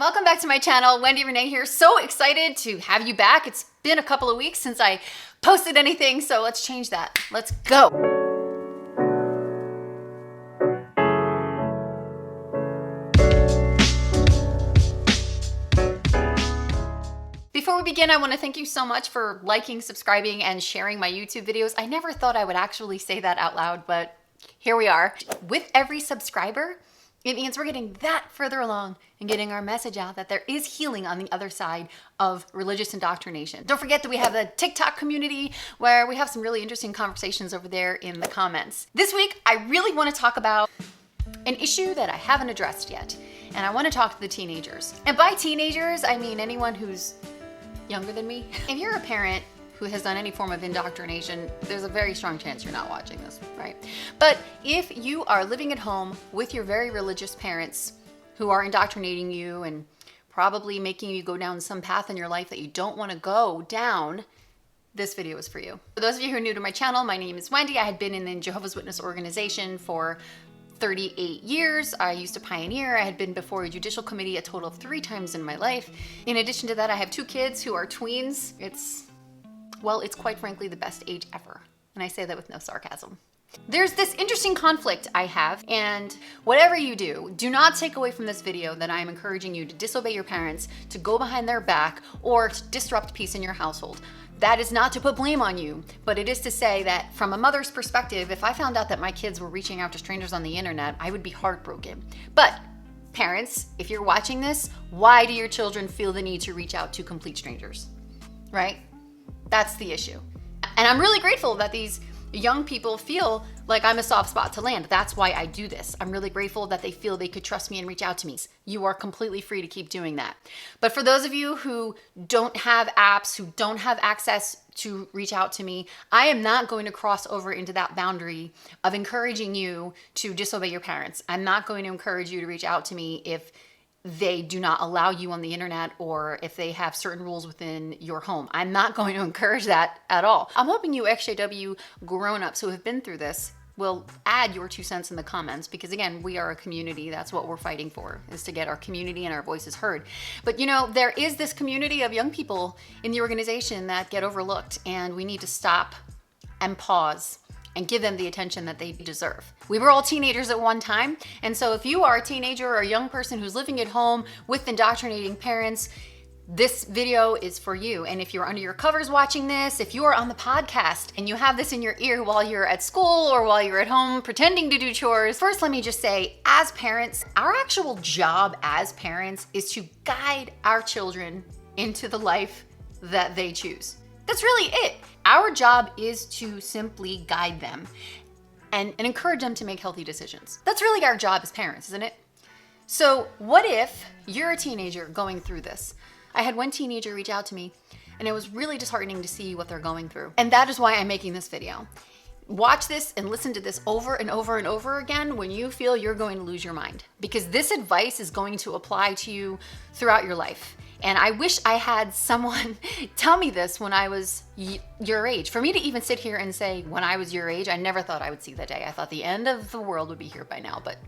Welcome back to my channel. Wendy Renee here. So excited to have you back. It's been a couple of weeks since I posted anything, so let's change that. Let's go. Before we begin, I want to thank you so much for liking, subscribing, and sharing my YouTube videos. I never thought I would actually say that out loud, but here we are. With every subscriber, it means we're getting that further along and getting our message out that there is healing on the other side of religious indoctrination. Don't forget that we have a TikTok community where we have some really interesting conversations over there in the comments. This week, I really want to talk about an issue that I haven't addressed yet, and I want to talk to the teenagers. And by teenagers, I mean anyone who's younger than me. If you're a parent who has done any form of indoctrination, there's a very strong chance you're not watching this, right? But if you are living at home with your very religious parents who are indoctrinating you and probably making you go down some path in your life that you don't want to go down, this video is for you. For those of you who are new to my channel, my name is Wendy. I had been in the Jehovah's Witness organization for 38 years. I used to pioneer. I had been before a judicial committee a total of 3 times in my life. In addition to that, I have 2 kids who are tweens. It's quite frankly the best age ever. And I say that with no sarcasm. There's this interesting conflict I have, and whatever you do, do not take away from this video that I'm encouraging you to disobey your parents, to go behind their back, or to disrupt peace in your household. That is not to put blame on you, but it is to say that from a mother's perspective, if I found out that my kids were reaching out to strangers on the internet, I would be heartbroken. But parents, if you're watching this, why do your children feel the need to reach out to complete strangers, right? That's the issue. And I'm really grateful that these young people feel like I'm a soft spot to land. That's why I do this. I'm really grateful that they feel they could trust me and reach out to me. You are completely free to keep doing that. But for those of you who don't have apps, who don't have access to reach out to me, I am not going to cross over into that boundary of encouraging you to disobey your parents. I'm not going to encourage you to reach out to me if they do not allow you on the internet or if they have certain rules within your home. I'm not going to encourage that at all. I'm hoping you EXJW grown-ups who have been through this will add your 2 cents in the comments, because again, we are a community. That's what we're fighting for, is to get our community and our voices heard. But you know, there is this community of young people in the organization that get overlooked, and we need to stop and pause and give them the attention that they deserve. We were all teenagers at one time, and so if you are a teenager or a young person who's living at home with indoctrinating parents, this video is for you. And if you're under your covers watching this, if you are on the podcast and you have this in your ear while you're at school or while you're at home pretending to do chores, first let me just say, as parents, our actual job as parents is to guide our children into the life that they choose. That's really it. Our job is to simply guide them and encourage them to make healthy decisions. That's really our job as parents, isn't it? So what if you're a teenager going through this? I had one teenager reach out to me, and it was really disheartening to see what they're going through. And that is why I'm making this video. Watch this and listen to this over and over and over again when you feel you're going to lose your mind, because this advice is going to apply to you throughout your life. And I wish I had someone tell me this when I was your age. For me to even sit here and say, when I was your age, I never thought I would see that day. I thought the end of the world would be here by now, but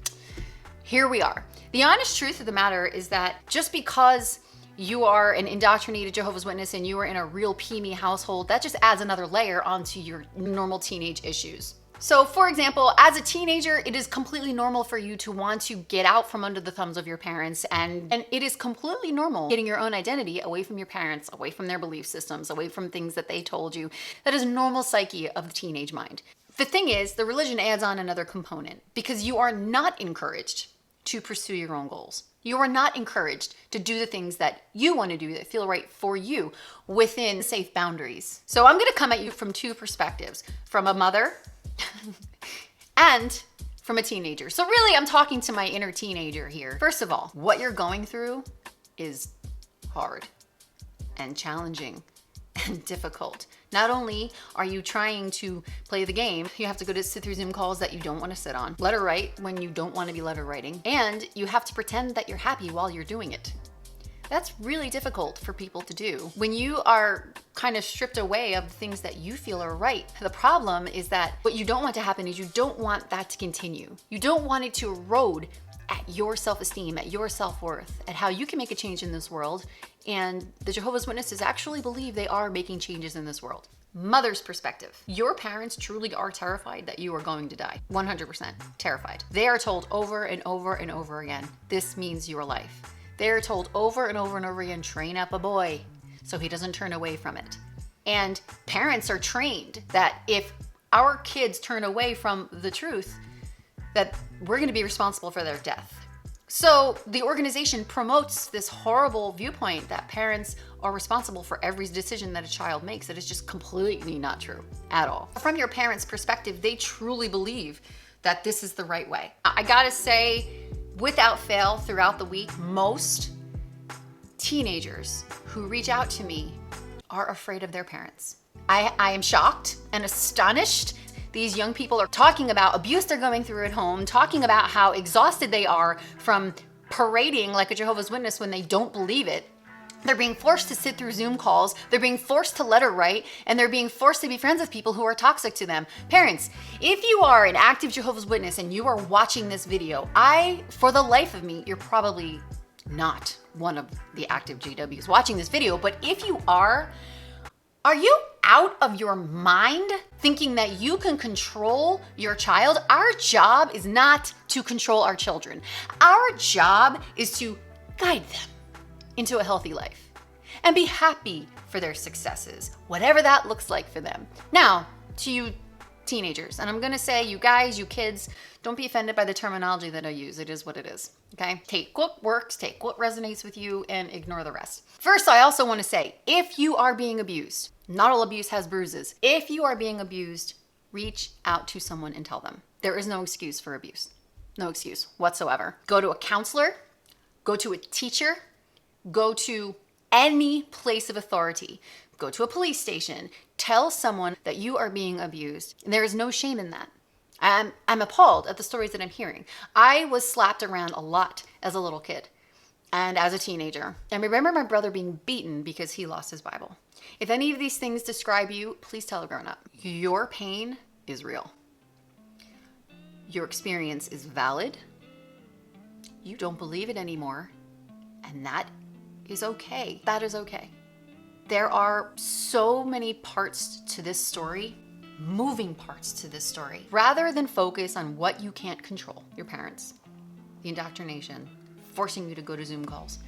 here we are. The honest truth of the matter is that just because you are an indoctrinated Jehovah's Witness and you are in a real PME household, that just adds another layer onto your normal teenage issues. So for example, as a teenager, it is completely normal for you to want to get out from under the thumbs of your parents, and it is completely normal getting your own identity away from your parents, away from their belief systems, away from things that they told you. That is normal psyche of the teenage mind. The thing is, the religion adds on another component, because you are not encouraged to pursue your own goals. You are not encouraged to do the things that you want to do that feel right for you within safe boundaries. So I'm going to come at you from 2 perspectives, from a mother and from a teenager. So really, I'm talking to my inner teenager here. First of all, what you're going through is hard and challenging and difficult. Not only are you trying to play the game, you have to go to sit through Zoom calls that you don't want to sit on, letter write when you don't want to be letter writing, and you have to pretend that you're happy while you're doing it. That's really difficult for people to do. When you are kind of stripped away of the things that you feel are right, the problem is that what you don't want to happen is you don't want that to continue. You don't want it to erode at your self-esteem, at your self-worth, at how you can make a change in this world. And the Jehovah's Witnesses actually believe they are making changes in this world. Mother's perspective. Your parents truly are terrified that you are going to die. 100% terrified. They are told over and over and over again, this means your life. They are told over and over and over again, train up a boy so he doesn't turn away from it. And parents are trained that if our kids turn away from the truth, that we're going to be responsible for their death. So the organization promotes this horrible viewpoint that parents are responsible for every decision that a child makes. That is just completely not true at all. From your parents' perspective, they truly believe that this is the right way. I gotta say, without fail, throughout the week, most teenagers who reach out to me are afraid of their parents. I am shocked and astonished. These young people are talking about abuse they're going through at home, talking about how exhausted they are from parading like a Jehovah's Witness when they don't believe it. They're being forced to sit through Zoom calls, they're being forced to letter write, and they're being forced to be friends with people who are toxic to them. Parents, if you are an active Jehovah's Witness and you are watching this video, for the life of me, you're probably not one of the active JWs watching this video, but if you are you out of your mind thinking that you can control your child? Our job is not to control our children. Our job is to guide them into a healthy life and be happy for their successes, whatever that looks like for them. Now, to you teenagers, and I'm gonna say, you guys, you kids, don't be offended by the terminology that I use. It is what it is, okay? Take what works, take what resonates with you, and ignore the rest. First, I also wanna say, if you are being abused, not all abuse has bruises. If you are being abused, reach out to someone and tell them. There is no excuse for abuse. No excuse whatsoever. Go to a counselor, go to a teacher, go to any place of authority. Go to a police station. Tell someone that you are being abused. And there is no shame in that. I'm appalled at the stories that I'm hearing. I was slapped around a lot as a little kid and as a teenager. And remember my brother being beaten because he lost his Bible. If any of these things describe you, please tell a grown-up. Your pain is real. Your experience is valid. You don't believe it anymore. And that is okay. That is okay. There are so many parts to this story, moving parts to this story. Rather than focus on what you can't control, your parents, the indoctrination, forcing you to go to Zoom calls,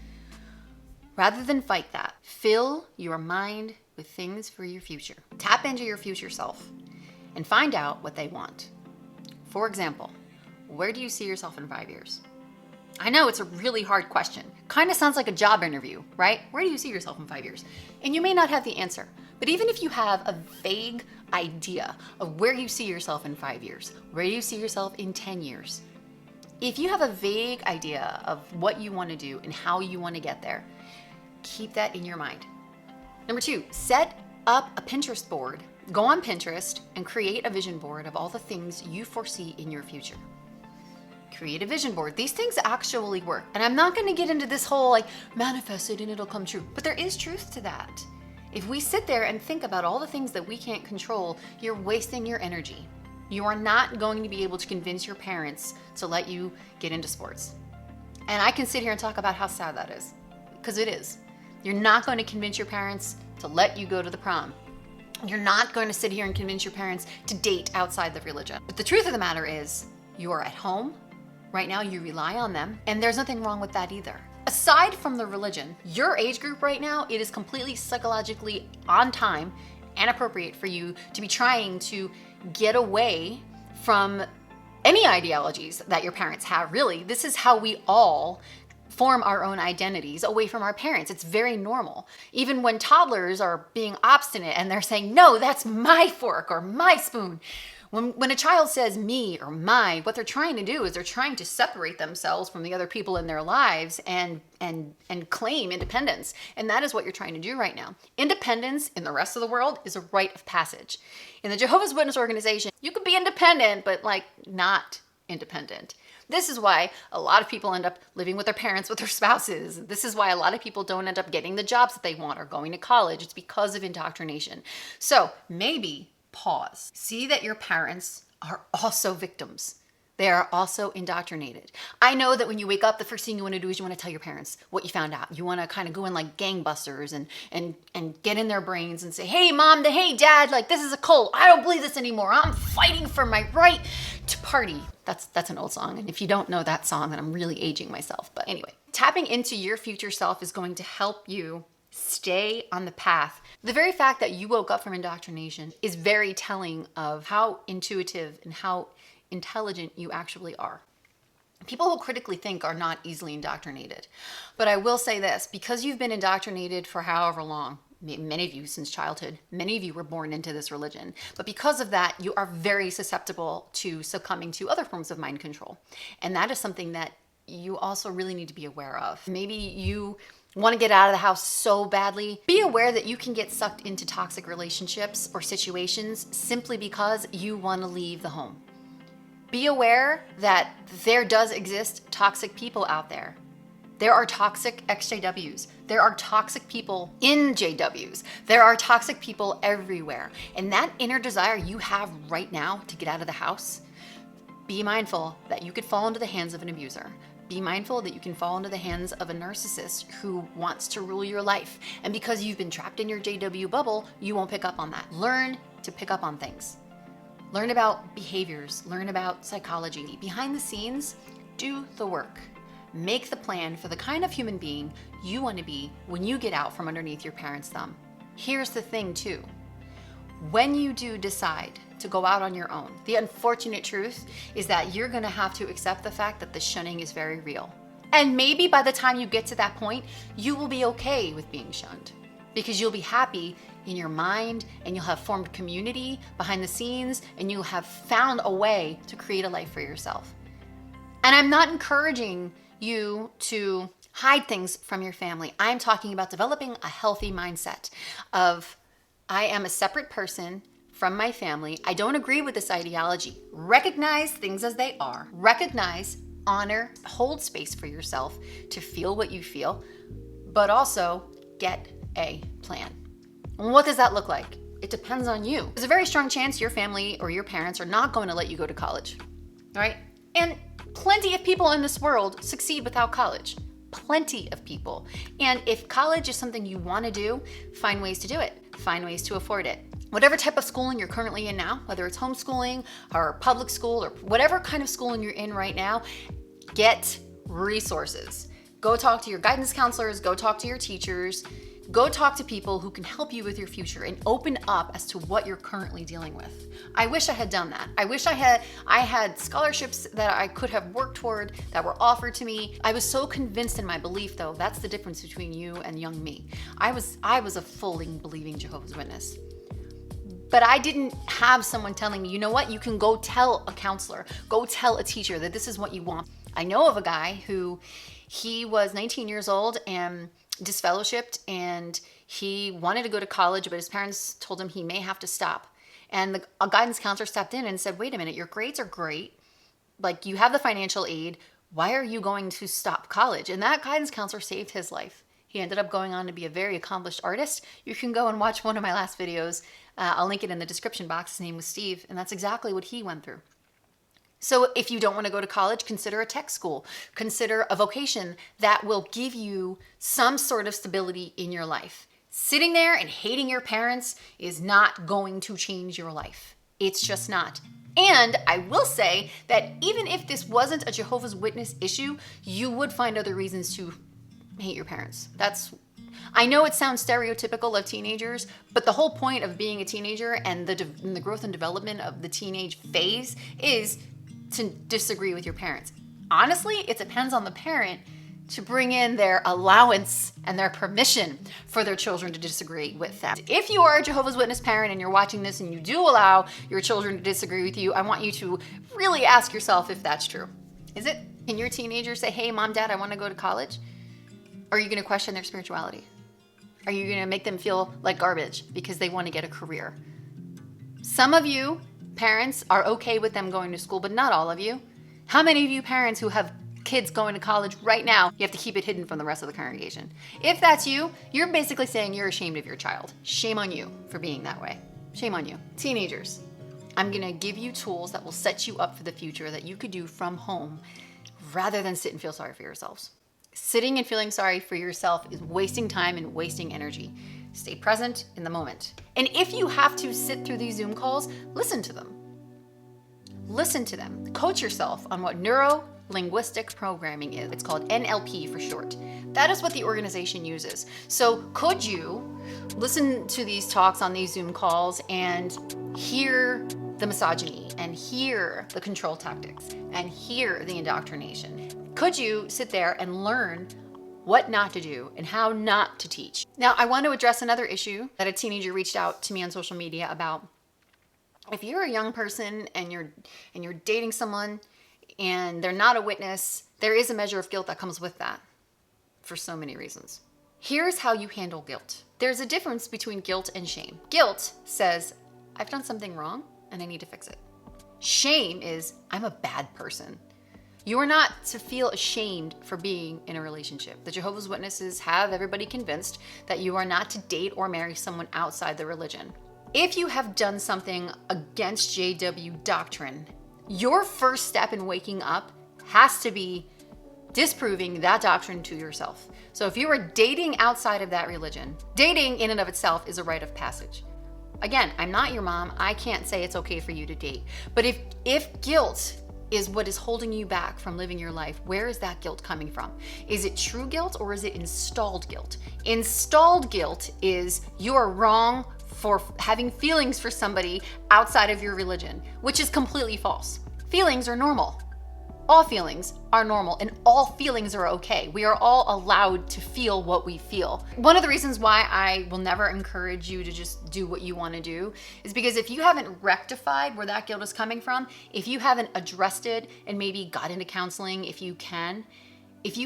rather than fight that, fill your mind with things for your future. Tap into your future self and find out what they want. For example, where do you see yourself in 5 years? I know it's a really hard question. Kind of sounds like a job interview, right? Where do you see yourself in 5 years? And you may not have the answer, but even if you have a vague idea of where you see yourself in 5 years, where you see yourself in 10 years, if you have a vague idea of what you want to do and how you want to get there, keep that in your mind. Number 2, set up a Pinterest board. Go on Pinterest and create a vision board of all the things you foresee in your future. Create a vision board. These things actually work. And I'm not going to get into this whole like manifest it and it'll come true, but there is truth to that. If we sit there and think about all the things that we can't control, you're wasting your energy. You are not going to be able to convince your parents to let you get into sports. And I can sit here and talk about how sad that is, because it is. You're not going to convince your parents to let you go to the prom. You're not going to sit here and convince your parents to date outside the religion. But the truth of the matter is, you are at home. Right now, you rely on them, and there's nothing wrong with that either. Aside from the religion, your age group right now, it is completely psychologically on time and appropriate for you to be trying to get away from any ideologies that your parents have, really. This is how we all form our own identities away from our parents. It's very normal. Even when toddlers are being obstinate and they're saying, no, that's my fork or my spoon. When a child says me or my, what they're trying to do is they're trying to separate themselves from the other people in their lives and claim independence. And that is what you're trying to do right now. Independence in the rest of the world is a rite of passage. In the Jehovah's Witness organization, you could be independent, but like not independent. This is why a lot of people end up living with their parents, with their spouses. This is why a lot of people don't end up getting the jobs that they want or going to college. It's because of indoctrination. So maybe pause. See that your parents are also victims. They are also indoctrinated. I know that when you wake up, the first thing you want to do is you want to tell your parents what you found out. You want to kind of go in like gangbusters and get in their brains and say, hey mom, hey dad, like this is a cult. I don't believe this anymore. I'm fighting for my right to party. That's an old song. And if you don't know that song, then I'm really aging myself. But anyway, tapping into your future self is going to help you stay on the path. The very fact that you woke up from indoctrination is very telling of how intuitive and how intelligent you actually are. People who critically think are not easily indoctrinated. But I will say this, because you've been indoctrinated for however long, many of you since childhood, many of you were born into this religion, but because of that, you are very susceptible to succumbing to other forms of mind control. And that is something that you also really need to be aware of. Maybe you want to get out of the house so badly. Be aware that you can get sucked into toxic relationships or situations simply because you want to leave the home. Be aware that there does exist toxic people out there. There are toxic EXJWs. There are toxic people in JWs. There are toxic people everywhere. And that inner desire you have right now to get out of the house, be mindful that you could fall into the hands of an abuser. Be mindful that you can fall into the hands of a narcissist who wants to rule your life. And because you've been trapped in your JW bubble, you won't pick up on that. Learn to pick up on things. Learn about behaviors, learn about psychology. Behind the scenes, do the work. Make the plan for the kind of human being you want to be when you get out from underneath your parents' thumb. Here's the thing too. When you do decide to go out on your own, the unfortunate truth is that you're going to have to accept the fact that the shunning is very real. And maybe by the time you get to that point, you will be okay with being shunned because you'll be happy in your mind and you'll have formed community behind the scenes and you'll have found a way to create a life for yourself. And I'm not encouraging you to hide things from your family. I'm talking about developing a healthy mindset of I am a separate person from my family. I don't agree with this ideology. Recognize things as they are. Recognize, honor, hold space for yourself to feel what you feel, but also get a plan. And what does that look like? It depends on you. There's a very strong chance your family or your parents are not going to let you go to college, right? And plenty of people in this world succeed without college. Plenty of people. And if college is something you want to do, find ways to do it. Find ways to afford it. Whatever type of schooling you're currently in now, whether it's homeschooling or public school or whatever kind of schooling you're in right now, get resources. Go talk to your guidance counselors, go talk to your teachers, go talk to people who can help you with your future and open up as to what you're currently dealing with. I wish I had done that. I wish I had scholarships that I could have worked toward that were offered to me. I was so convinced in my belief though, that's the difference between you and young me. I was a fully believing Jehovah's Witness. But I didn't have someone telling me, you know what, you can go tell a counselor, go tell a teacher that this is what you want. I know of a guy who, he was 19 years old and disfellowshipped, and he wanted to go to college, but his parents told him he may have to stop. And a guidance counselor stepped in and said, wait a minute, your grades are great. Like, you have the financial aid. Why are you going to stop college? And that guidance counselor saved his life. He ended up going on to be a very accomplished artist. You can go and watch one of my last videos. I'll link it in the description box. His name was Steve, and that's exactly what he went through. So if you don't want to go to college, consider a tech school. Consider a vocation that will give you some sort of stability in your life. Sitting there and hating your parents is not going to change your life. It's just not. And I will say that even if this wasn't a Jehovah's Witness issue, you would find other reasons to hate your parents. I know it sounds stereotypical of teenagers, but the whole point of being a teenager and the growth and development of the teenage phase is to disagree with your parents. Honestly, it depends on the parent to bring in their allowance and their permission for their children to disagree with them. If you are a Jehovah's Witness parent and you're watching this and you do allow your children to disagree with you, I want you to really ask yourself if that's true. Is it? Can your teenager say, hey, mom, dad, I want to go to college? Or are you going to question their spirituality? Are you going to make them feel like garbage because they want to get a career? Some of you parents are okay with them going to school, but not all of you. How many of you parents who have kids going to college right now, you have to keep it hidden from the rest of the congregation? If that's you, you're basically saying you're ashamed of your child. Shame on you for being that way. Shame on you. Teenagers, I'm gonna give you tools that will set you up for the future that you could do from home rather than sit and feel sorry for yourselves. Sitting and feeling sorry for yourself is wasting time and wasting energy. Stay present in the moment. And if you have to sit through these Zoom calls, listen to them. Listen to them. Coach yourself on what neuro-linguistic programming is. It's called NLP for short. That is what the organization uses. So could you listen to these talks on these Zoom calls and hear the misogyny and hear the control tactics and hear the indoctrination? Could you sit there and learn what not to do and how not to teach? Now, I want to address another issue that a teenager reached out to me on social media about. If you're a young person and you're dating someone and they're not a witness, there is a measure of guilt that comes with that for so many reasons. Here's how you handle guilt. There's a difference between guilt and shame. Guilt says, I've done something wrong and I need to fix it. Shame is, I'm a bad person. You are not to feel ashamed for being in a relationship. The Jehovah's Witnesses have everybody convinced that you are not to date or marry someone outside the religion. If you have done something against JW doctrine, your first step in waking up has to be disproving that doctrine to yourself. So if you are dating outside of that religion, dating in and of itself is a rite of passage. Again, I'm not your mom. I can't say it's okay for you to date. But if guilt is what is holding you back from living your life, where is that guilt coming from? Is it true guilt or is it installed guilt? Installed guilt is you are wrong for having feelings for somebody outside of your religion, which is completely false. Feelings are normal. All feelings are normal and all feelings are okay. We are all allowed to feel what we feel. One of the reasons why I will never encourage you to just do what you want to do is because if you haven't rectified where that guilt is coming from, if you haven't addressed it and maybe got into counseling, if you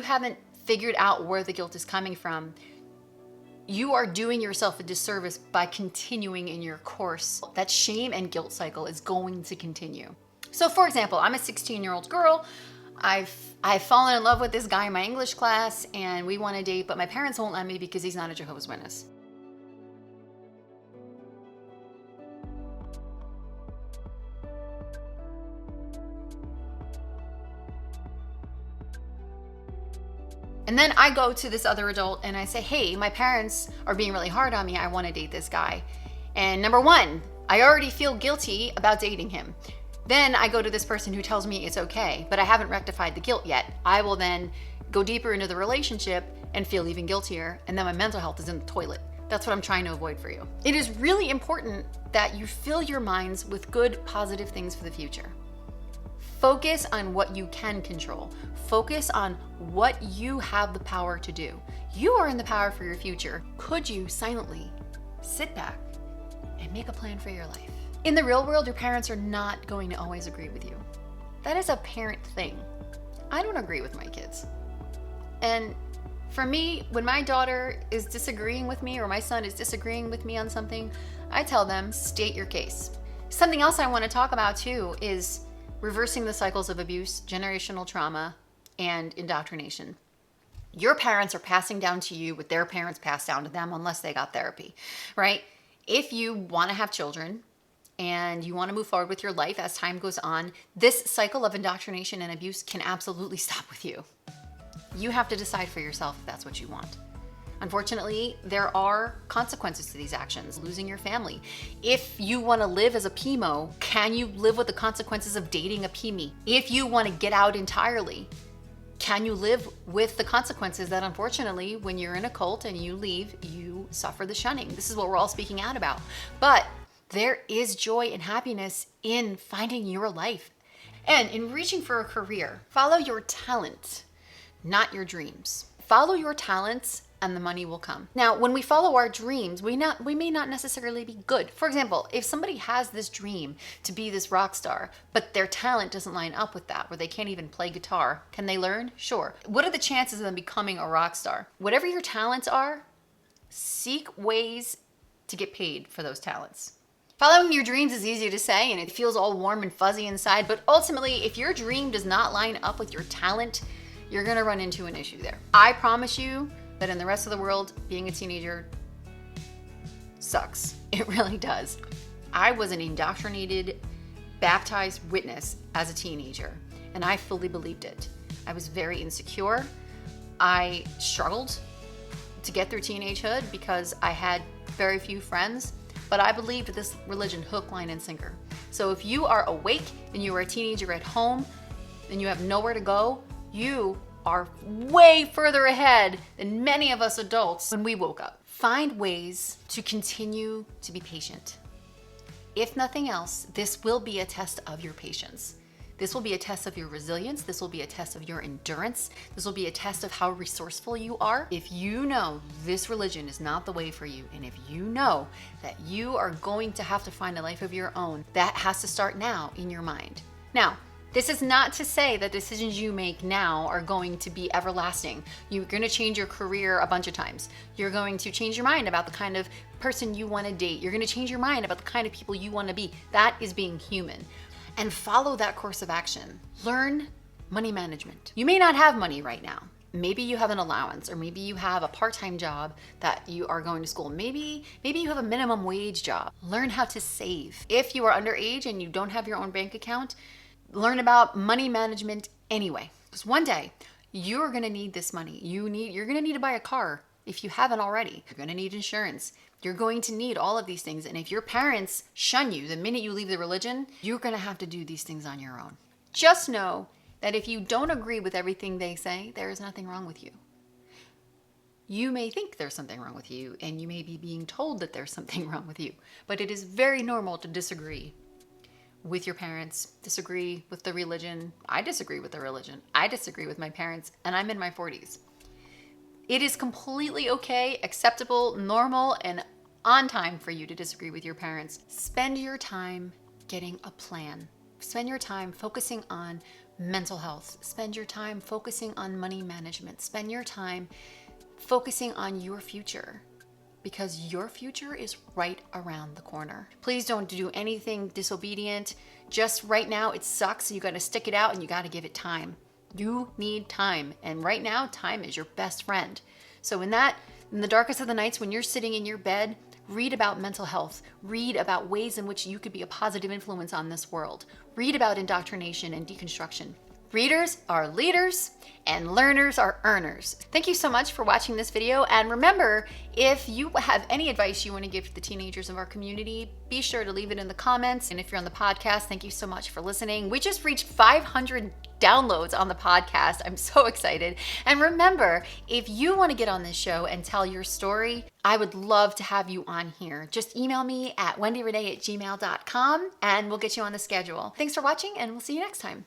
haven't figured out where the guilt is coming from, you are doing yourself a disservice by continuing in your course. That shame and guilt cycle is going to continue. So for example, I'm a 16-year-old girl. I've fallen in love with this guy in my English class and we want to date, but my parents won't let me because he's not a Jehovah's Witness. And then I go to this other adult and I say, hey, my parents are being really hard on me. I want to date this guy. And number one, I already feel guilty about dating him. Then I go to this person who tells me it's okay, but I haven't rectified the guilt yet. I will then go deeper into the relationship and feel even guiltier. And then my mental health is in the toilet. That's what I'm trying to avoid for you. It is really important that you fill your minds with good, positive things for the future. Focus on what you can control. Focus on what you have the power to do. You are in the power for your future. Could you silently sit back and make a plan for your life? In the real world, your parents are not going to always agree with you. That is a parent thing. I don't agree with my kids. And for me, when my daughter is disagreeing with me or my son is disagreeing with me on something, I tell them, state your case. Something else I want to talk about too is reversing the cycles of abuse, generational trauma, and indoctrination. Your parents are passing down to you what their parents passed down to them unless they got therapy, right? If you want to have children and you want to move forward with your life as time goes on, this cycle of indoctrination and abuse can absolutely stop with you. You have to decide for yourself if that's what you want. Unfortunately, there are consequences to these actions, losing your family. If you want to live as a PMO, can you live with the consequences of dating a PME? If you want to get out entirely, can you live with the consequences that unfortunately, when you're in a cult and you leave, you suffer the shunning? This is what we're all speaking out about. But there is joy and happiness in finding your life and in reaching for a career. Follow your talent, not your dreams. Follow your talents and the money will come. Now, when we follow our dreams, we may not necessarily be good. For example, if somebody has this dream to be this rock star, but their talent doesn't line up with that, where they can't even play guitar, can they learn? Sure. What are the chances of them becoming a rock star? Whatever your talents are, seek ways to get paid for those talents. Following your dreams is easy to say and it feels all warm and fuzzy inside, but ultimately, if your dream does not line up with your talent, you're gonna run into an issue there. I promise you that in the rest of the world, being a teenager sucks. It really does. I was an indoctrinated baptized witness as a teenager, and I fully believed it. I was very insecure. I struggled to get through teenagehood because I had very few friends, but I believed this religion hook, line, and sinker. So if you are awake and you are a teenager at home and you have nowhere to go, you are way further ahead than many of us adults when we woke up. Find ways to continue to be patient. If nothing else, this will be a test of your patience. This will be a test of your resilience. This will be a test of your endurance. This will be a test of how resourceful you are. If you know this religion is not the way for you, and if you know that you are going to have to find a life of your own, that has to start now in your mind. Now, this is not to say that decisions you make now are going to be everlasting. You're going to change your career a bunch of times. You're going to change your mind about the kind of person you want to date. You're going to change your mind about the kind of people you want to be. That is being human. And follow that course of action. Learn money management. You may not have money right now. Maybe you have an allowance, or maybe you have a part-time job that you are going to school. Maybe you have a minimum wage job. Learn how to save. If you are underage and you don't have your own bank account, learn about money management anyway. Because one day you're going to need this money. You're going to need to buy a car if you haven't already. You're going to need insurance. You're going to need all of these things. And if your parents shun you the minute you leave the religion, you're going to have to do these things on your own. Just know that if you don't agree with everything they say, there is nothing wrong with you. You may think there's something wrong with you, and you may be being told that there's something wrong with you, but it is very normal to disagree with your parents, disagree with the religion. I disagree with the religion. I disagree with my parents, and I'm in my 40s. It is completely okay, acceptable, normal, and on time for you to disagree with your parents. Spend your time getting a plan. Spend your time focusing on mental health. Spend your time focusing on money management. Spend your time focusing on your future, because your future is right around the corner. Please don't do anything disobedient. Just right now, it sucks. You got to stick it out and you got to give it time. You need time. And right now, time is your best friend. So in the darkest of the nights, when you're sitting in your bed, read about mental health. Read about ways in which you could be a positive influence on this world. Read about indoctrination and deconstruction. Readers are leaders and learners are earners. Thank you so much for watching this video. And remember, if you have any advice you want to give to the teenagers of our community, be sure to leave it in the comments. And if you're on the podcast, thank you so much for listening. We just reached 500 downloads on the podcast. I'm so excited. And remember, if you want to get on this show and tell your story, I would love to have you on here. Just email me at wendyrenee@gmail.com and we'll get you on the schedule. Thanks for watching, and we'll see you next time.